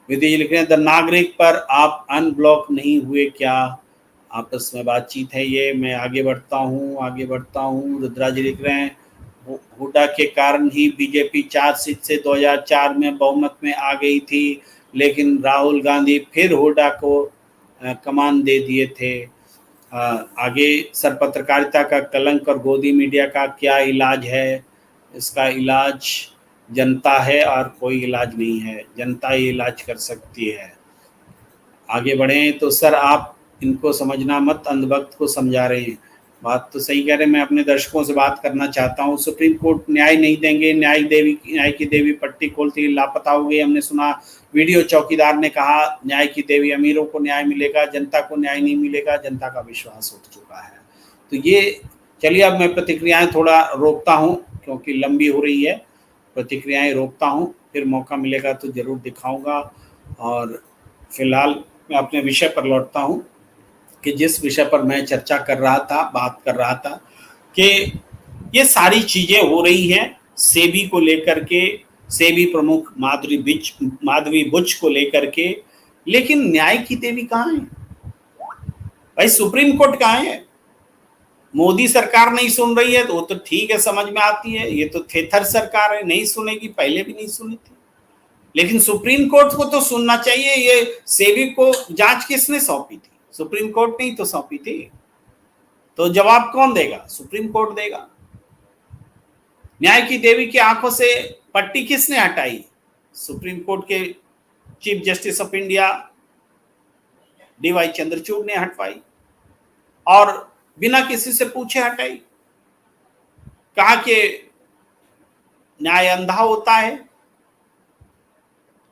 Speaker 1: विधि जी लिख रहे हैं, द नागरिक पर आप अनब्लॉक नहीं हुए क्या? आपस में बातचीत है ये। मैं आगे बढ़ता हूँ। रुद्रा जी लिख रहे हैं, हुड्डा के कारण ही बीजेपी 4 सीट से 2004 में बहुमत में आ गई थी, लेकिन राहुल गांधी फिर हुड्डा को कमान दे दिए थे। आगे, सर पत्रकारिता का कलंक और गोदी मीडिया का क्या इलाज है? इसका इलाज जनता है और कोई इलाज नहीं है, जनता ही इलाज कर सकती है। आगे बढ़ें तो सर आप इनको समझना मत, अंधभक्त को समझा रहे हैं। बात तो सही कह रहे हैं। मैं अपने दर्शकों से बात करना चाहता हूँ। सुप्रीम कोर्ट न्याय नहीं देंगे, न्याय की देवी पट्टी खोलती लापता हो गई। हमने सुना वीडियो चौकीदार ने कहा न्याय की देवी, अमीरों को न्याय मिलेगा, जनता को न्याय नहीं मिलेगा। जनता का विश्वास उठ चुका है। तो ये चलिए, अब मैं प्रतिक्रियाएं थोड़ा रोकता हूँ क्योंकि लंबी हो रही है। प्रतिक्रियाएं रोकता हूँ, फिर मौका मिलेगा तो जरूर दिखाऊंगा। और फिलहाल मैं अपने विषय पर लौटता हूँ कि जिस विषय पर मैं चर्चा कर रहा था, बात कर रहा था कि ये सारी चीजें हो रही हैं सेबी को लेकर के, सेबी प्रमुख माधवी बुच को लेकर के, लेकिन न्याय की देवी कहाँ है भाई? सुप्रीम कोर्ट कहाँ है? मोदी सरकार नहीं सुन रही है तो वो तो ठीक है, समझ में आती है। ये तो थेथर सरकार है, नहीं सुनेगी, पहले भी नहीं सुनी थी। लेकिन सुप्रीम कोर्ट को तो सुनना चाहिए। ये सेबी को जांच किसने सौंपी थी? सुप्रीम कोर्ट ने ही तो सौंपी थी। तो जवाब कौन देगा? सुप्रीम कोर्ट देगा। न्याय की देवी की आंखों से पट्टी किसने हटाई? सुप्रीम कोर्ट के chief justice of India DY Chandrachud ने हटवाई और बिना किसी से पूछे हटाई। कहा कि न्याय अंधा होता है,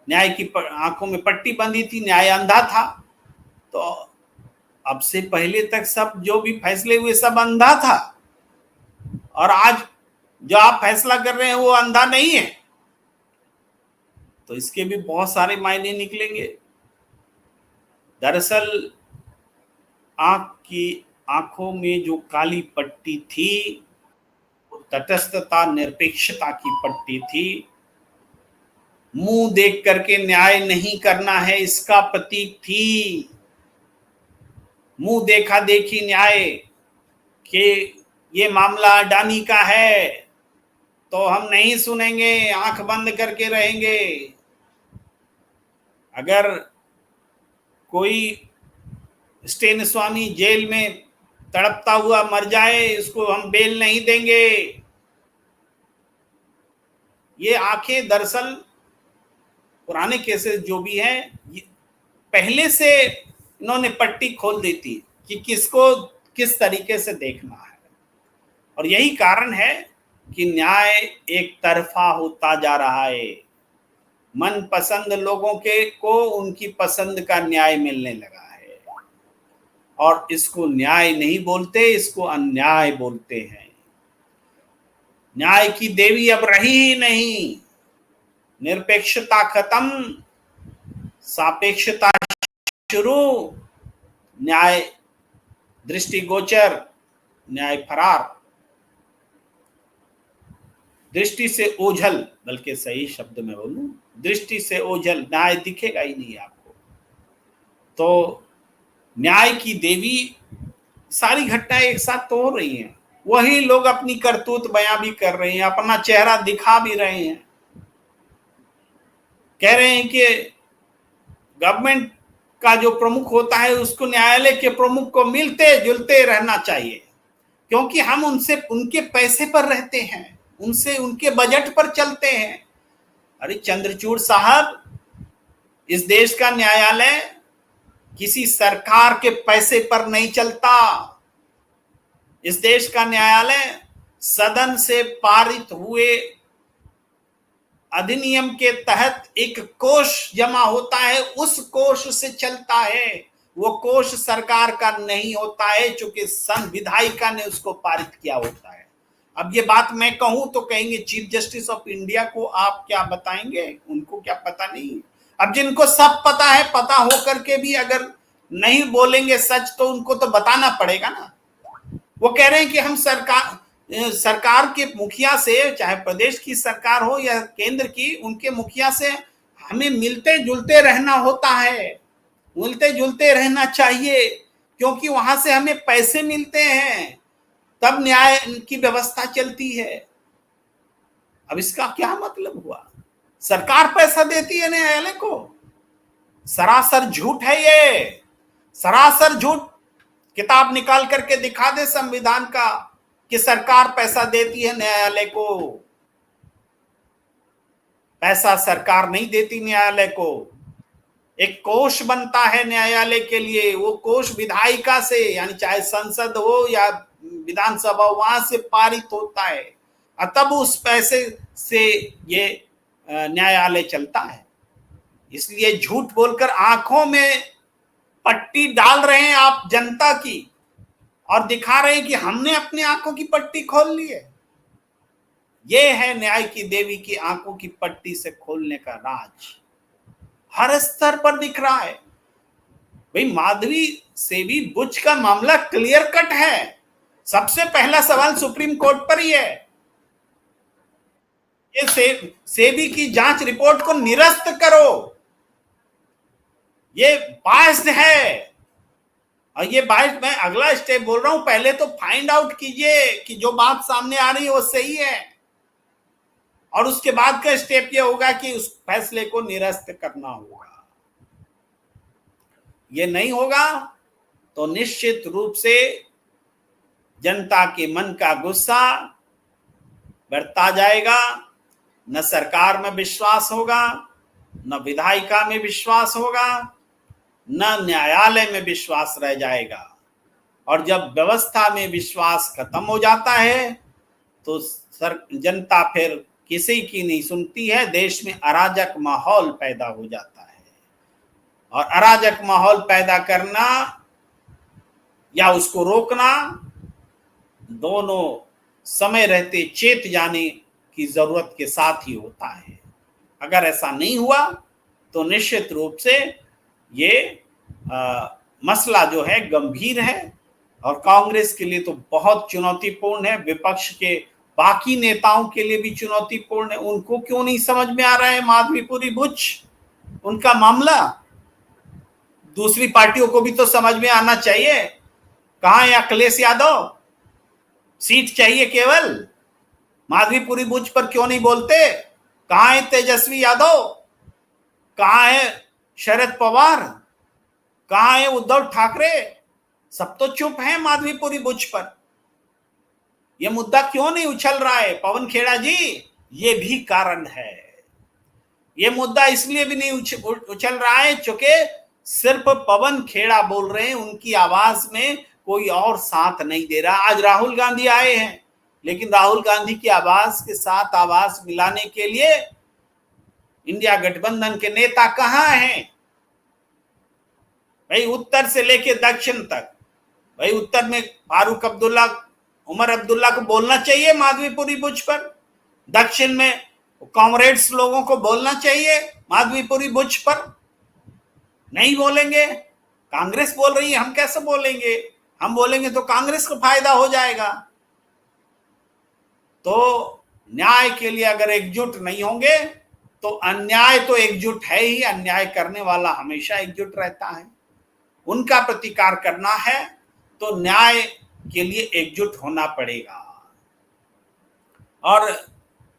Speaker 1: न्याय की आंखों में पट्टी बंधी थी, न्याय अंधा था। तो अब से पहले तक सब जो भी फैसले हुए सब अंधा था, और आज जो आप फैसला कर रहे हैं वो अंधा नहीं है। तो इसके भी बहुत सारे मायने निकलेंगे। दरअसल आंखों में जो काली पट्टी थी वो तटस्थता, निरपेक्षता की पट्टी थी। मुंह देख करके न्याय नहीं करना है, इसका प्रतीक थी। मुंह देखा देखी न्याय कि ये मामला अडानी का है तो हम नहीं सुनेंगे, आंख बंद करके रहेंगे। अगर कोई स्टेन स्वामी जेल में तड़पता हुआ मर जाए, इसको हम बेल नहीं देंगे। ये आंखें दरअसल पुराने केसेस जो भी हैं, पहले से इन्होंने पट्टी खोल दी थी कि किसको किस तरीके से देखना है। और यही कारण है कि न्याय एक तरफा होता जा रहा है। मनपसंद लोगों के को उनकी पसंद का न्याय मिलने लगा है, और इसको न्याय नहीं बोलते, इसको अन्याय बोलते हैं। न्याय की देवी अब रही ही नहीं। निरपेक्षता खत्म, सापेक्षता शुरू, न्याय दृष्टिगोचर, न्याय फरार। दृष्टि से ओझल, बल्कि सही शब्द में बोलूं, दृष्टि से ओझल, न्याय दिखेगा ही नहीं आपको। तो न्याय की देवी, सारी घटनाएं एक साथ तो हो रही हैं, वही लोग अपनी करतूत बयां भी कर रहे हैं, अपना चेहरा दिखा भी रहे हैं। कह रहे हैं कि गवर्नमेंट का जो प्रमुख होता है उसको न्यायालय के प्रमुख को मिलते जुलते रहना चाहिए, क्योंकि हम उनसे उनके पैसे पर रहते हैं, उनसे उनके बजट पर चलते हैं। अरे चंद्रचूड़ साहब, इस देश का न्यायालय किसी सरकार के पैसे पर नहीं चलता। इस देश का न्यायालय सदन से पारित हुए अधिनियम के तहत एक कोष जमा होता है, उस कोष से चलता है। वो कोष सरकार का नहीं होता है, चूंकि संविधायिका ने उसको पारित किया होता है। अब ये बात मैं कहूं तो कहेंगे चीफ जस्टिस ऑफ इंडिया को आप क्या बताएंगे, उनको क्या पता नहीं। अब जिनको सब पता है, पता होकर के भी अगर नहीं बोलेंगे सच, तो उनको तो बताना पड़ेगा ना। वो कह रहे हैं कि हम सरकार के मुखिया से, चाहे प्रदेश की सरकार हो या केंद्र की, उनके मुखिया से हमें मिलते जुलते रहना होता है, मिलते जुलते रहना चाहिए, क्योंकि वहां से हमें पैसे मिलते हैं, तब न्याय की व्यवस्था चलती है। अब इसका क्या मतलब हुआ? सरकार पैसा देती है न्यायालय को? सरासर झूठ है ये, सरासर झूठ। किताब निकाल करके दिखा दे संविधान का कि सरकार पैसा देती है न्यायालय को। पैसा सरकार नहीं देती न्यायालय को। एक कोष बनता है न्यायालय के लिए, वो कोष विधायिका से, यानी चाहे संसद हो या विधानसभा, वहां से पारित होता है, और तब उस पैसे से ये न्यायालय चलता है। इसलिए झूठ बोलकर आंखों में पट्टी डाल रहे हैं आप जनता की, और दिखा रहे हैं कि हमने अपनी आंखों की पट्टी खोल ली है। ये है न्याय की देवी की आंखों की पट्टी से खोलने का राज। हर स्तर पर दिख रहा है। भाई माधवी सेबी बुच का मामला क्लियर कट है। सबसे पहला सवाल सुप्रीम कोर्ट पर ही है। ये सेबी की जांच रिपोर्ट को निरस्त करो, ये बायस्ड है। और ये बायस्ड, मैं अगला स्टेप बोल रहा हूं, पहले तो फाइंड आउट कीजिए कि जो बात सामने आ रही है वो सही है, और उसके बाद का स्टेप ये होगा कि उस फैसले को निरस्त करना होगा। ये नहीं होगा तो निश्चित रूप से जनता के मन का गुस्सा बढ़ता जाएगा। न सरकार में विश्वास होगा, न विधायिका में विश्वास होगा, न न्यायालय में विश्वास रह जाएगा। और जब व्यवस्था में विश्वास खत्म हो जाता है तो जनता फिर किसी की नहीं सुनती है। देश में अराजक माहौल पैदा हो जाता है, और अराजक माहौल पैदा करना या उसको रोकना, दोनों समय रहते चेत जाने की जरूरत के साथ ही होता है। अगर ऐसा नहीं हुआ तो निश्चित रूप से ये मसला जो है गंभीर है, और कांग्रेस के लिए तो बहुत चुनौतीपूर्ण है, विपक्ष के बाकी नेताओं के लिए भी चुनौतीपूर्ण है। उनको क्यों नहीं समझ में आ रहा है माधवीपुरी बुच, उनका मामला? दूसरी पार्टियों को भी तो समझ में आना चाहिए। कहां है अखिलेश यादव? सीट चाहिए केवल, माधवीपुरी बुच पर क्यों नहीं बोलते? कहां है तेजस्वी यादव? कहां है शरद पवार? कहाँ है उद्धव ठाकरे? सब तो चुप हैं माधवीपुरी बुच पर। यह मुद्दा क्यों नहीं उछल रहा है पवन खेड़ा जी? ये भी कारण है। ये मुद्दा इसलिए भी नहीं उछल रहा है क्योंकि सिर्फ पवन खेड़ा बोल रहे हैं, उनकी आवाज में कोई और साथ नहीं दे रहा। आज राहुल गांधी आए हैं, लेकिन राहुल गांधी की आवाज के साथ आवाज मिलाने के लिए इंडिया गठबंधन के नेता कहां हैं? भाई उत्तर से लेके दक्षिण तक, भाई उत्तर में फारूक अब्दुल्ला, उमर अब्दुल्ला को बोलना चाहिए माधवीपुरी बुच पर, दक्षिण में कॉमरेड्स लोगों को बोलना चाहिए माधवीपुरी बुच पर। नहीं बोलेंगे। कांग्रेस बोल रही है, हम कैसे बोलेंगे? हम बोलेंगे तो कांग्रेस को फायदा हो जाएगा। तो न्याय के लिए अगर एकजुट नहीं होंगे तो अन्याय तो एकजुट है ही, अन्याय करने वाला हमेशा एकजुट रहता है। उनका प्रतिकार करना है तो न्याय के लिए एकजुट होना पड़ेगा। और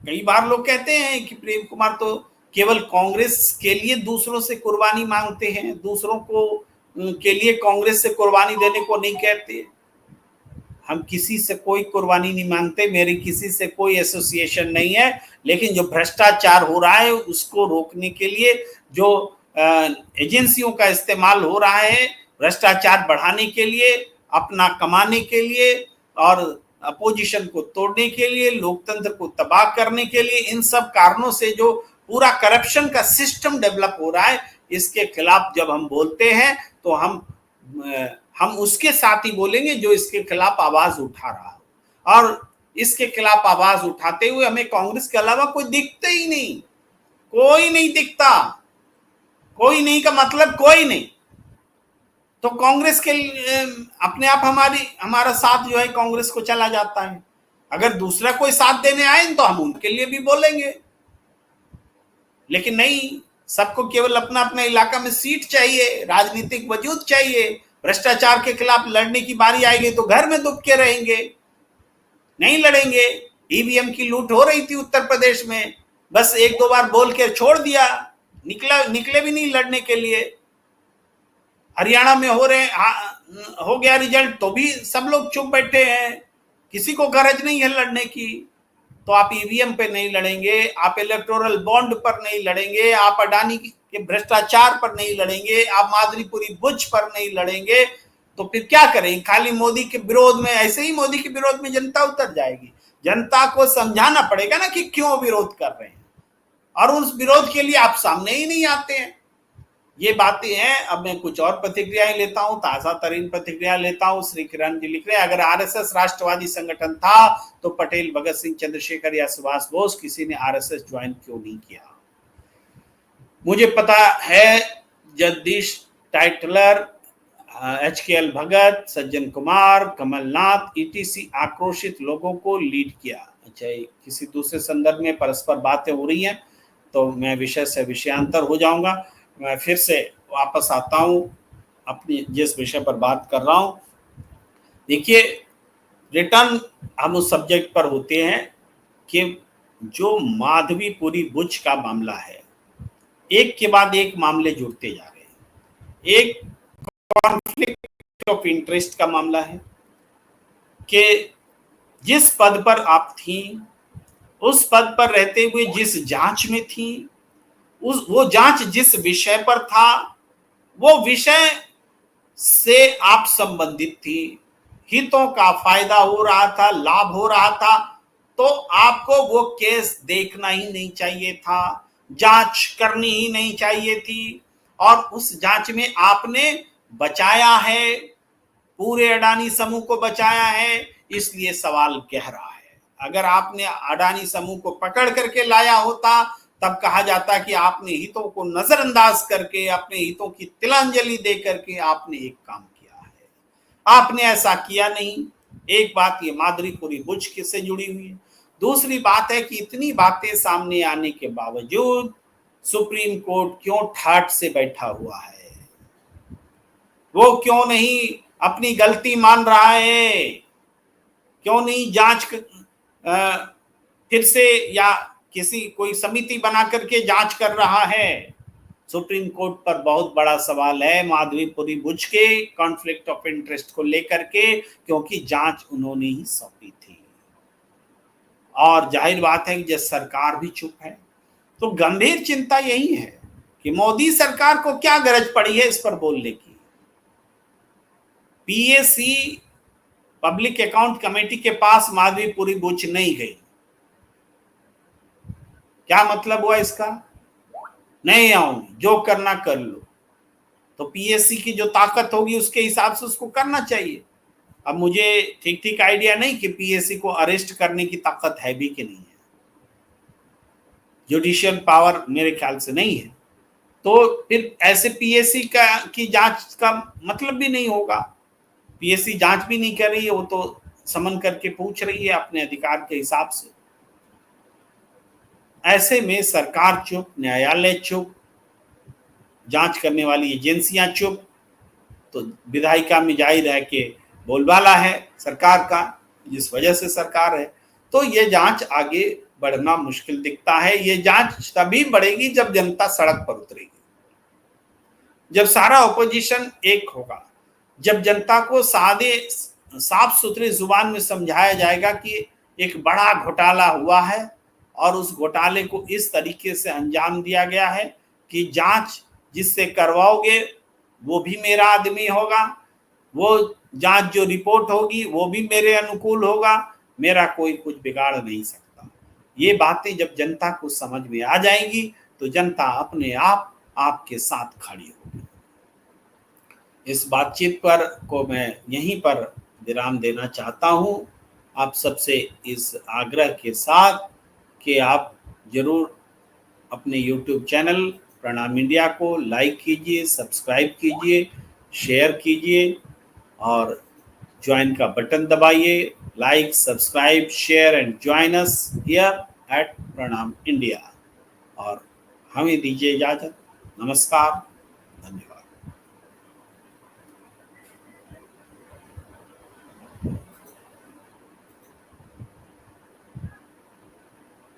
Speaker 1: कई बार लोग कहते हैं कि प्रेम कुमार तो केवल कांग्रेस के लिए दूसरों से कुर्बानी मांगते हैं, दूसरों को के लिए कांग्रेस से कुर्बानी देने को नहीं कहते। हम किसी से कोई कुर्बानी नहीं मांगते, मेरी किसी से कोई एसोसिएशन नहीं है, लेकिन जो भ्रष्टाचार हो रहा है उसको रोकने के लिए जो एजेंसियों का इस्तेमाल हो रहा है भ्रष्टाचार बढ़ाने के लिए, अपना कमाने के लिए और अपोजिशन को तोड़ने के लिए, लोकतंत्र को तबाह करने के लिए, इन सब कारणों से जो पूरा करप्शन का सिस्टम डेवलप हो रहा है, इसके खिलाफ जब हम बोलते हैं तो हम उसके साथ ही बोलेंगे जो इसके खिलाफ आवाज उठा रहा है। और इसके खिलाफ आवाज उठाते हुए हमें कांग्रेस के अलावा कोई दिखता ही नहीं, कोई नहीं दिखता। कोई नहीं का मतलब कोई नहीं। तो कांग्रेस के अपने आप हमारा साथ जो है कांग्रेस को चला जाता है। अगर दूसरा कोई साथ देने आए तो हम उनके लिए भी बोलेंगे, लेकिन नहीं, सबको केवल अपना अपना इलाका में सीट चाहिए, राजनीतिक वजूद चाहिए। भ्रष्टाचार के खिलाफ लड़ने की बारी आएगी तो घर में दुब के रहेंगे, नहीं लड़ेंगे। ईवीएम की लूट हो रही थी उत्तर प्रदेश में, बस एक दो बार बोल के छोड़ दिया, निकले भी नहीं लड़ने के लिए। हरियाणा में हो गया रिजल्ट तो भी सब लोग चुप बैठे हैं, किसी को गरज नहीं है लड़ने की। तो आप ईवीएम पे नहीं लड़ेंगे, आप इलेक्टोरल बॉन्ड पर नहीं लड़ेंगे, आप अडानी के भ्रष्टाचार पर नहीं लड़ेंगे, आप माधवीपुरी बुच पर नहीं लड़ेंगे, तो फिर क्या करेंगे? खाली मोदी के विरोध में, ऐसे ही मोदी के विरोध में जनता उतर जाएगी। जनता को समझाना पड़ेगा ना कि क्यों विरोध कर रहे हैं, और उस विरोध के लिए आप सामने ही नहीं आते हैं। ये बातें हैं। अब मैं कुछ और प्रतिक्रियाएं लेता हूं, ताजा तरीन प्रतिक्रिया लेता हूं। श्री किरण जी लिख रहे हैं, अगर आरएसएस राष्ट्रवादी संगठन था तो पटेल, भगत सिंह, चंद्रशेखर या सुभाष बोस, किसी ने आरएसएस ज्वाइन क्यों नहीं किया? मुझे पता है जगदीश टाइटलर, HKL भगत, सज्जन कुमार, कमलनाथ ETC आक्रोशित लोगों को लीड किया। अच्छा, किसी दूसरे संदर्भ में परस्पर बातें हो रही हैं तो मैं विषय से विषयांतर हो जाऊंगा। मैं फिर से वापस आता हूं अपनी जिस विषय पर बात कर रहा हूं। देखिए, रिटर्न हम उस सब्जेक्ट पर होते हैं कि जो माधवीपुरी बुच का मामला है, एक के बाद एक मामले जुड़ते जा रहे हैं। एक कॉन्फ्लिक्ट ऑफ इंटरेस्ट का मामला है कि जिस पद पर आप थी, उस पद पर रहते हुए जिस जांच में थी, वो जांच जिस विषय पर था, वो विषय से आप संबंधित थी, हितों का फायदा हो रहा था, लाभ हो रहा था, तो आपको वो केस देखना ही नहीं चाहिए था, जांच करनी ही नहीं चाहिए थी। और उस जांच में आपने बचाया है, पूरे अडानी समूह को बचाया है, इसलिए सवाल गहरा है। अगर आपने अडानी समूह को पकड़ करके लाया होता तब कहा जाता कि आपने हितों को नजरअंदाज करके, अपने हितों की तिलांजलि दे करके आपने एक काम किया है। आपने ऐसा किया नहीं। एक बात ये माधवीपुरी बुच से जुड़ी हुई है। दूसरी बात है कि इतनी बातें सामने आने के बावजूद सुप्रीम कोर्ट क्यों ठाठ से बैठा हुआ है? वो क्यों नहीं अपनी गलती मान रहा है? क्यों नहीं जांच फिर से या कोई समिति बना करके जांच कर रहा है? सुप्रीम कोर्ट पर बहुत बड़ा सवाल है माधवीपुरी बुच के कॉन्फ्लिक्ट ऑफ इंटरेस्ट को लेकर के, क्योंकि जांच उन्होंने ही सौंपी थी और जाहिर बात है कि जब सरकार भी चुप है तो गंभीर चिंता यही है कि मोदी सरकार को क्या गरज पड़ी है इस पर बोलने की। पीएसी पब्लिक अकाउंट कमेटी के पास माधवीपुरी बुच नहीं गई, क्या मतलब हुआ इसका? नहीं आऊंगी, जो करना कर लो। तो पीएससी की जो ताकत होगी उसके हिसाब से उसको करना चाहिए। अब मुझे ठीक ठीक आइडिया नहीं कि पीएससी को अरेस्ट करने की ताकत है भी कि नहीं है, जुडिशियल पावर मेरे ख्याल से नहीं है। तो फिर ऐसे पीएससी की जांच का मतलब भी नहीं होगा। पीएससी जांच भी नहीं कर रही है, वो तो समन करके पूछ रही है अपने अधिकार के हिसाब से। ऐसे में सरकार चुप, न्यायालय चुप, जांच करने वाली एजेंसियां चुप, तो विधायिका में जाहिर है कि बोलबाला है सरकार का, जिस वजह से सरकार है। तो ये जांच आगे बढ़ना मुश्किल दिखता है। ये जांच तभी बढ़ेगी जब जनता सड़क पर उतरेगी, जब सारा ऑपोजिशन एक होगा, जब जनता को साफ सुथरी जुबान में समझाया जाएगा कि एक बड़ा घोटाला हुआ है और उस घोटाले को इस तरीके से अंजाम दिया गया है कि जांच जिससे करवाओगे वो भी मेरा आदमी होगा, वो जांच जो रिपोर्ट होगी वो भी मेरे अनुकूल होगा, मेरा कोई कुछ बिगाड़ नहीं सकता। ये बातें जब जनता को समझ में आ जाएंगी तो जनता अपने आप आपके साथ खड़ी होगी। इस बातचीत पर को मैं यहीं पर विराम देना चाहता हूं, आप सबसे इस आग्रह के साथ कि आप जरूर अपने YouTube चैनल प्रणाम इंडिया को लाइक कीजिए, सब्सक्राइब कीजिए, शेयर कीजिए और ज्वाइन का बटन दबाइए। Like, subscribe, share and join us here eight प्रणाम इंडिया। और हमें दीजिए इजाजत। नमस्कार।